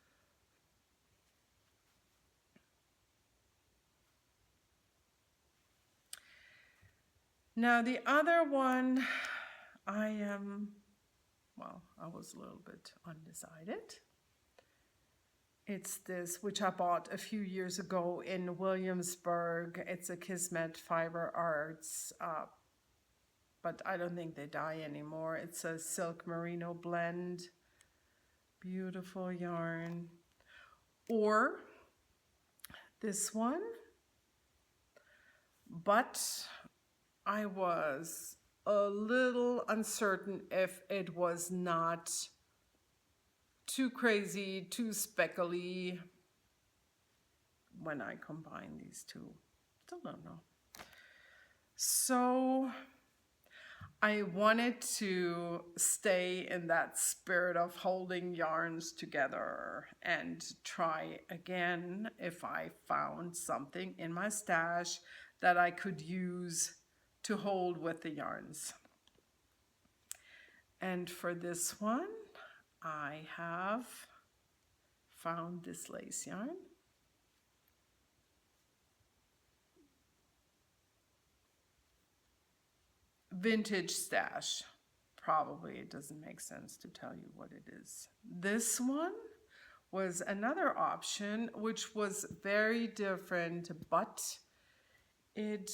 Now the other one, I was a little bit undecided. It's this, which I bought a few years ago in Williamsburg. It's a Kismet Fiber Arts, but I don't think they dye anymore. It's a silk merino blend. Beautiful yarn. Or this one, but I was a little uncertain if it was not too crazy, too speckly when I combine these two. Still don't know. So I wanted to stay in that spirit of holding yarns together and try again if I found something in my stash that I could use to hold with the yarns. And for this one, I have found this lace yarn. Vintage stash. Probably it doesn't make sense to tell you what it is. This one was another option, which was very different, but it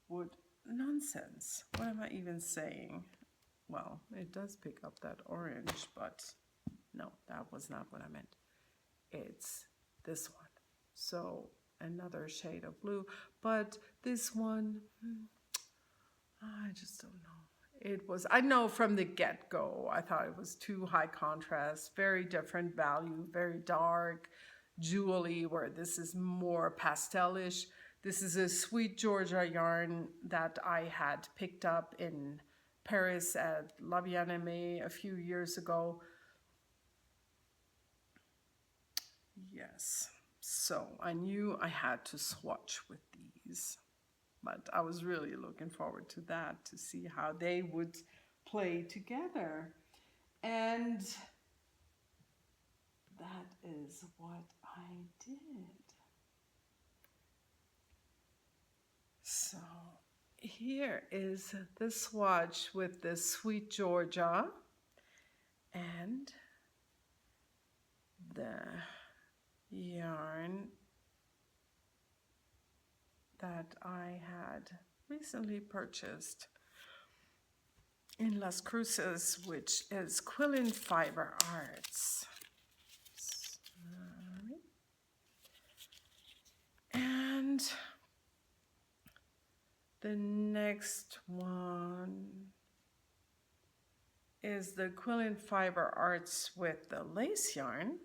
would, nonsense. What am I even saying? Well, it does pick up that orange, but no, that was not what I meant. It's this one. So another shade of blue, but this one, I just don't know. It was, I know from the get-go, I thought it was too high contrast, very different value, very dark, jewelry, where this is more pastelish. This is a Sweet Georgia yarn that I had picked up in Paris at La Bien-Aimée a few years ago. Yes, so I knew I had to swatch with these, but I was really looking forward to that, to see how they would play together. And that is what I did. So here is the swatch with the Sweet Georgia and the yarn that I had recently purchased in Las Cruces, which is Quillen Fiber Arts. Sorry. And the next one is the Quillen Fiber Arts with the lace yarn.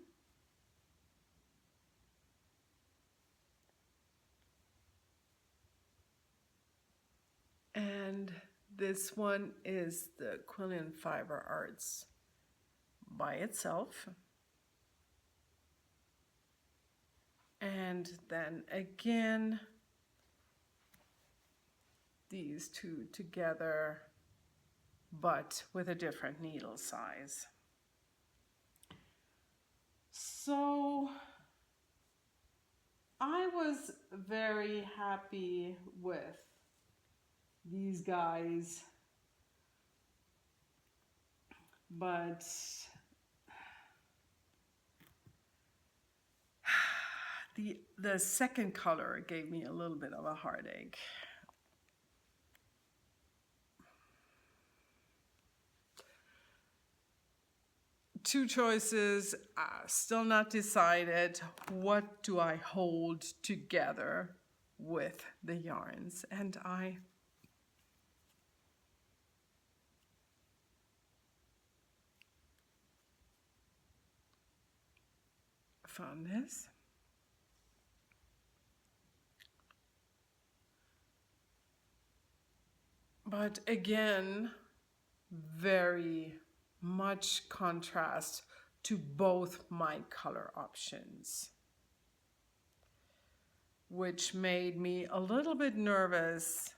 And this one is the Quillen Fiber Arts by itself. And then again, these two together, but with a different needle size. So I was very happy with these guys, but the second color gave me a little bit of a heartache. Two choices, still not decided. What do I hold together with the yarns? And I found this. But again, very much contrast to both my color options, which made me a little bit nervous.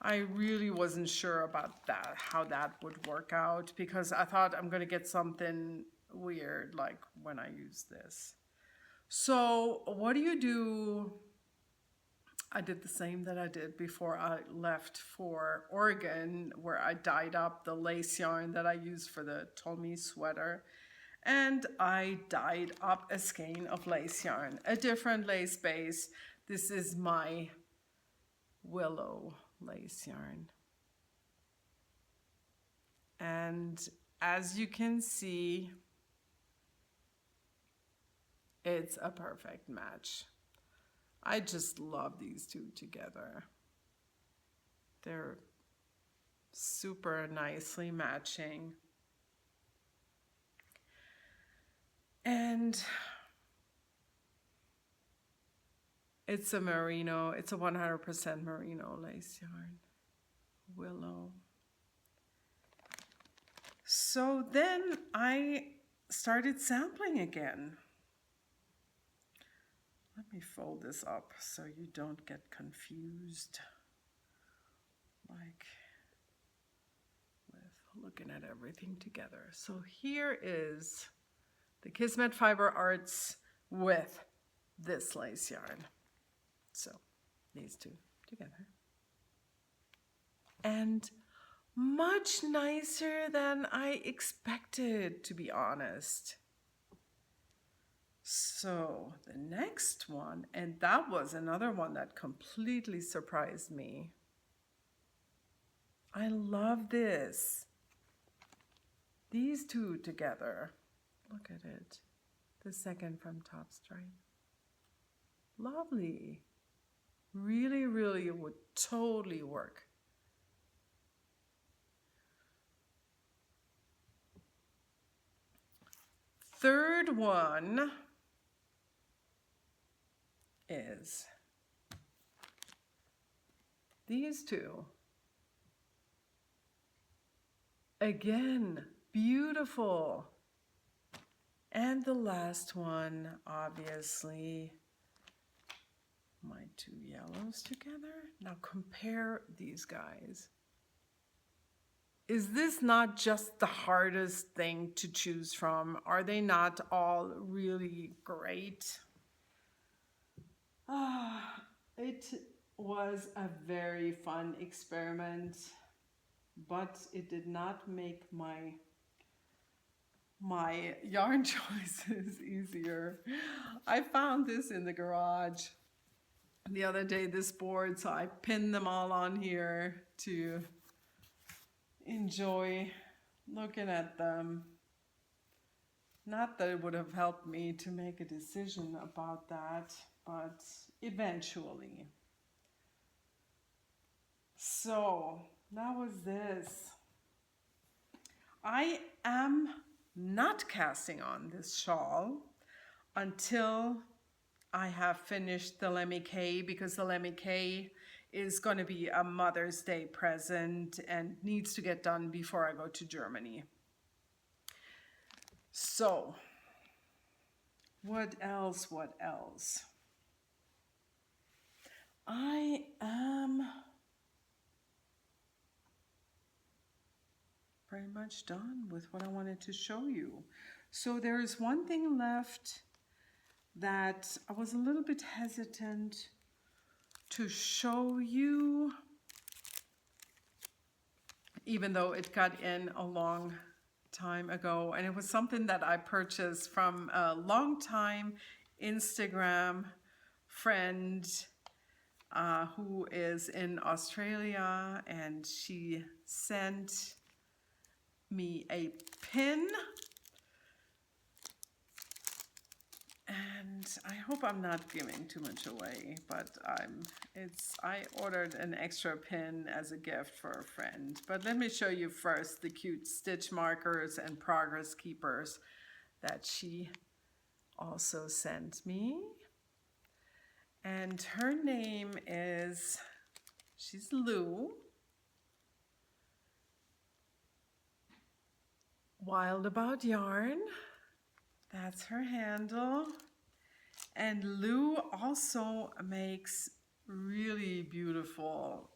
I really wasn't sure about that, how that would work out, because I thought I'm going to get something weird like when I use this. So what do you do? I did the same that I did before I left for Oregon, where I dyed up the lace yarn that I used for the Tommy sweater. And I dyed up a skein of lace yarn, a different lace base. This is my willow lace yarn. And as you can see, it's a perfect match. I just love these two together. They're super nicely matching. And it's a merino, it's a 100% merino lace yarn, willow. So then I started sampling again. Let me fold this up so you don't get confused, like with looking at everything together. So here is the Kismet Fiber Arts with this lace yarn. So these two together. And much nicer than I expected, to be honest. So the next one, and that was another one that completely surprised me. I love this. These two together. Look at it. The second from Top Stripe. Lovely. Really, really would totally work. Third one is these two. Again, beautiful. And the last one, obviously, my two yellows together. Now compare these guys. Is this not just the hardest thing to choose from? Are they not all really great? It was a very fun experiment, but it did not make my yarn choices easier. I found this in the garage the other day, this board, so I pinned them all on here to enjoy looking at them. Not that it would have helped me to make a decision about that, but eventually. So that was this. I am not casting on this shawl until I have finished the Lemmy K, because the Lemmy K is going to be a Mother's Day present and needs to get done before I go to Germany. So, what else? I am pretty much done with what I wanted to show you. So there is one thing left that I was a little bit hesitant to show you, even though it got in a long time ago, and it was something that I purchased from a long-time Instagram friend who is in Australia, and she sent me a pin, and I hope I'm not giving too much away, but I ordered an extra pin as a gift for a friend. But let me show you first the cute stitch markers and progress keepers that she also sent me. And her name is, she's Lou, Wild About Yarn. That's her handle. And Lou also makes really beautiful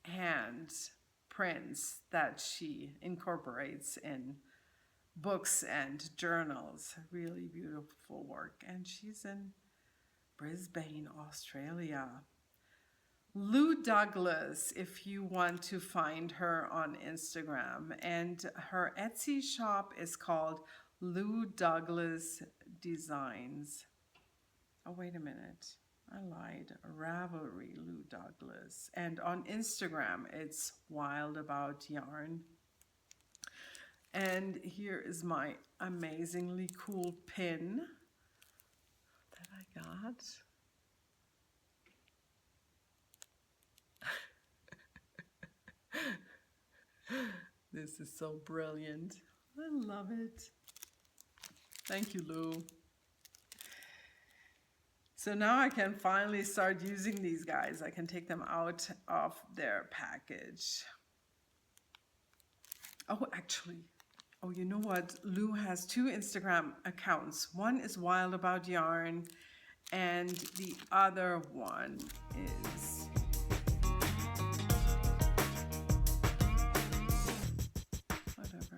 hand prints that she incorporates in books and journals. Really beautiful work. And she's in Brisbane, Australia. Lou Douglas, if you want to find her on Instagram. And her Etsy shop is called Lou Douglas Designs. Oh, wait a minute. I lied. Ravelry Lou Douglas. And on Instagram, it's Wild About Yarn. And here is my amazingly cool pin that I got. This is so brilliant. I love it. Thank you, Lou. So now I can finally start using these guys. I can take them out of their package. Oh, actually, oh, you know what? Lou has 2 Instagram accounts. One is Wild About Yarn, and the other one is whatever.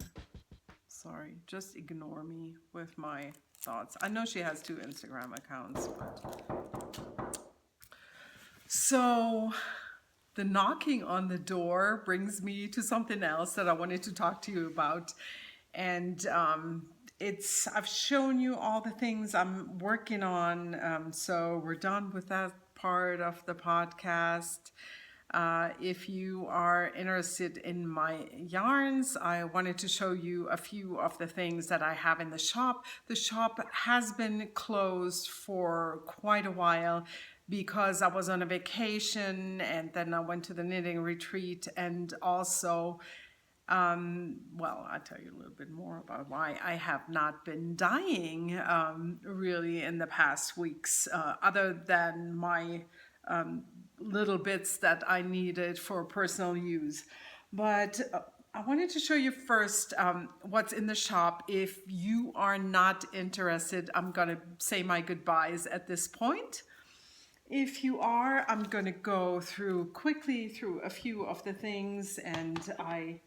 Sorry, just ignore me with my thoughts. I know she has 2 Instagram accounts, but so the knocking on the door brings me to something else that I wanted to talk to you about. And I've shown you all the things I'm working on. So we're done with that part of the podcast. If you are interested in my yarns, I wanted to show you a few of the things that I have in the shop. The shop has been closed for quite a while because I was on a vacation, and then I went to the knitting retreat, and also well, I'll tell you a little bit more about why I have not been dyeing really in the past weeks, other than my little bits that I needed for personal use. But I wanted to show you first what's in the shop. If you are not interested, I'm going to say my goodbyes at this point. If you are, I'm going to go quickly through a few of the things, and I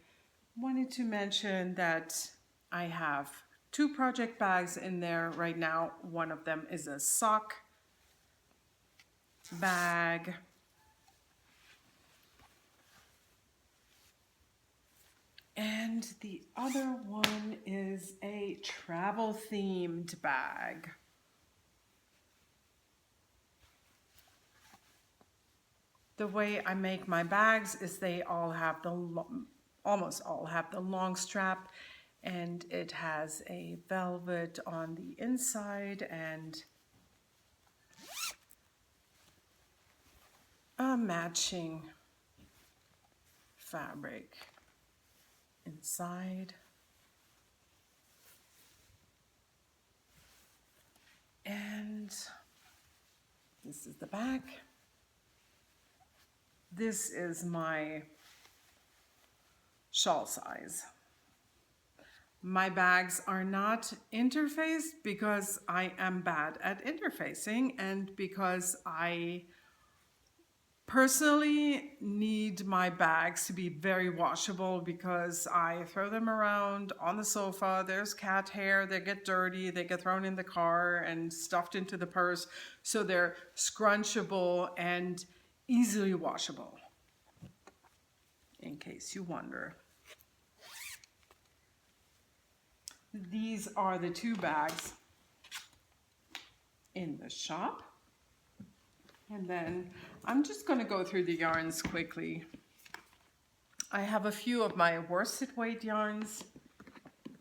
wanted to mention that I have 2 project bags in there right now. One of them is a sock bag. And the other one is a travel themed bag. The way I make my bags is they all have almost all have the long strap, and it has a velvet on the inside and a matching fabric inside. And this is the back. This is my shawl size. My bags are not interfaced because I am bad at interfacing, and because I personally need my bags to be very washable, because I throw them around on the sofa. There's cat hair, they get dirty, they get thrown in the car and stuffed into the purse. So they're scrunchable and easily washable, in case you wonder. These are the 2 bags in the shop. And then I'm just going to go through the yarns quickly. I have a few of my worsted weight yarns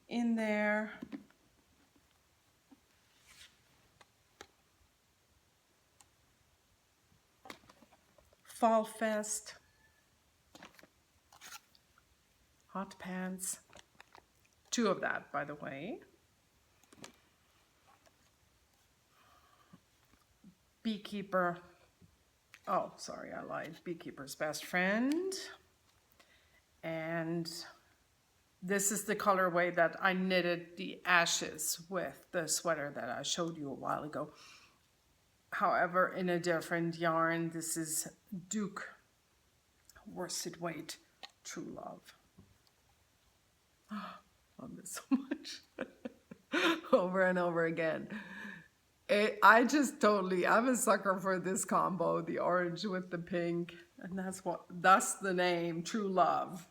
in there. Fall Fest, hot pants, 2 of that, by the way. Beekeeper, oh, sorry, I lied. Beekeeper's Best Friend. And This is the colorway that I knitted the ashes with, the sweater that I showed you a while ago. However, in a different yarn. This is Duke worsted weight True Love. Oh, I love this so much. Over and over again. I'm a sucker for this combo, the orange with the pink, and that's the name, True Love.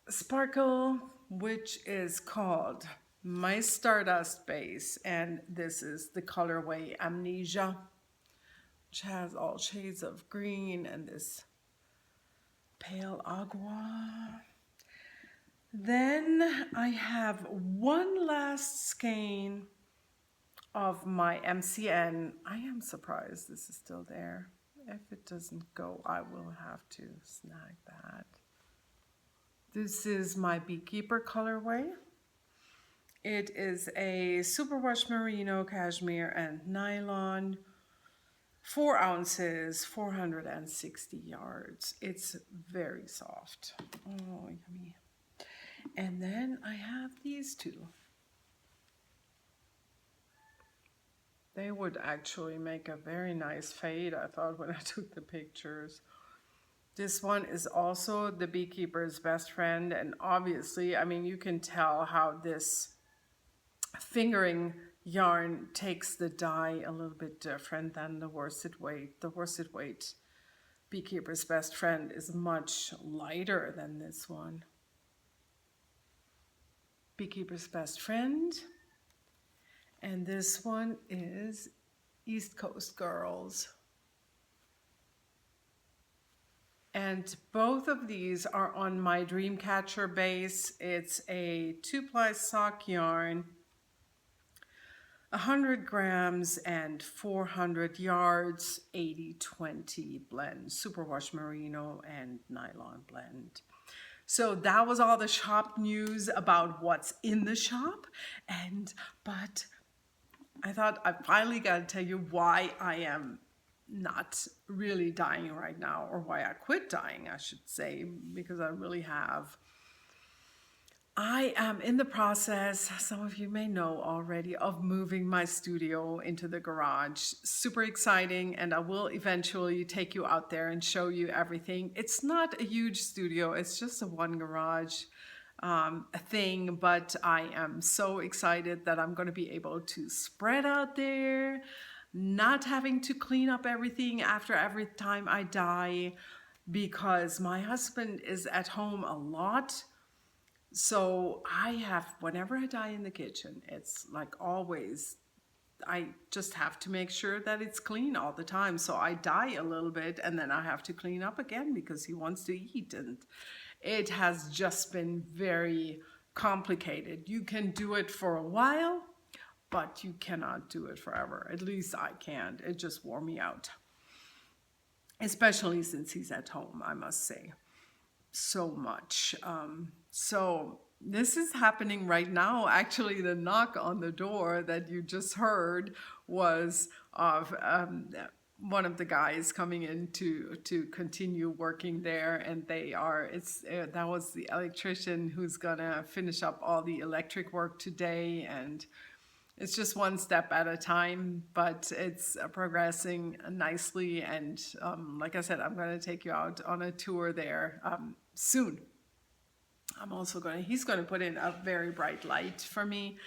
Sparkle, which is called My Stardust Base, and this is the colorway Amnesia, which has all shades of green and this pale agua. Then I have one last skein of my MCN. I am surprised this is still there. If it doesn't go, I will have to snag that. This is my Beekeeper colorway. It is a superwash merino, cashmere, and nylon. 4 ounces, 460 yards. It's very soft. Oh, yummy. And then I have these two. They would actually make a very nice fade, I thought, when I took the pictures. This one is also the Beekeeper's Best Friend, and obviously, I mean, you can tell how this fingering yarn takes the dye a little bit different than the worsted weight. The worsted weight Beekeeper's Best Friend is much lighter than this one. Beekeeper's Best Friend, and this one is East Coast Girls. And both of these are on my Dreamcatcher base. It's a 2-ply sock yarn, 100 grams and 400 yards, 80-20 blend, superwash merino and nylon blend. So that was all the shop news about what's in the shop. But I thought I finally got to tell you why I am not really dying right now, or why I quit dying, I should say, because I really have. I am in the process, some of you may know already, of moving my studio into the garage. Super exciting, and I will eventually take you out there and show you everything. It's not a huge studio, it's just a one garage thing, but I am so excited that I'm going to be able to spread out there, not having to clean up everything after every time I dye, because my husband is at home a lot. So whenever I dye in the kitchen, it's like always, I just have to make sure that it's clean all the time. So I dye a little bit and then I have to clean up again because he wants to eat. And it has just been very complicated. You can do it for a while, but you cannot do it forever. At least I can't. It just wore me out. Especially since he's at home, I must say. So much. So this is happening right now. Actually, the knock on the door that you just heard was of one of the guys coming in to continue working there, and that was the electrician who's gonna finish up all the electric work today, and it's just one step at a time, but it's progressing nicely. And like I said, I'm going to take you out on a tour there soon. He's going to put in a very bright light for me.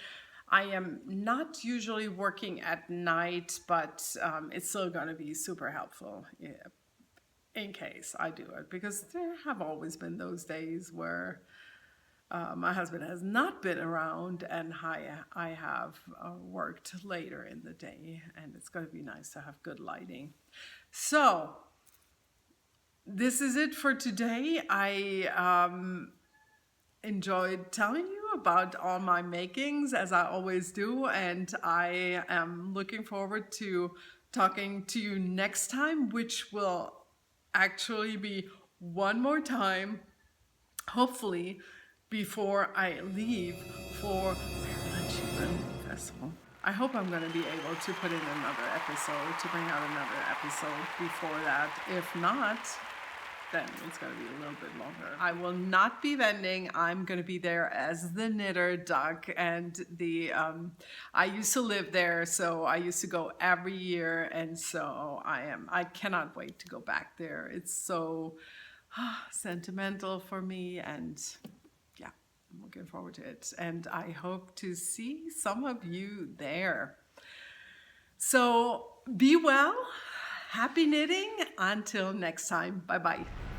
I am not usually working at night, but it's still going to be super helpful in case I do it, because there have always been those days where my husband has not been around and I have worked later in the day, and it's going to be nice to have good lighting. So this is it for today. I enjoyed telling you about all my makings, as I always do, and I am looking forward to talking to you next time, which will actually be one more time, hopefully, before I leave for Maryland Festival. I hope I'm going to be able to put in another episode, to bring out another episode before that. If not, then it's going to be a little bit longer. I will not be vending. I'm going to be there as the knitter duck, and I used to live there, so I used to go every year, and so I cannot wait to go back there. It's so sentimental for me, and yeah, I'm looking forward to it, and I hope to see some of you there. So be well. Happy knitting. Until next time. Bye-bye.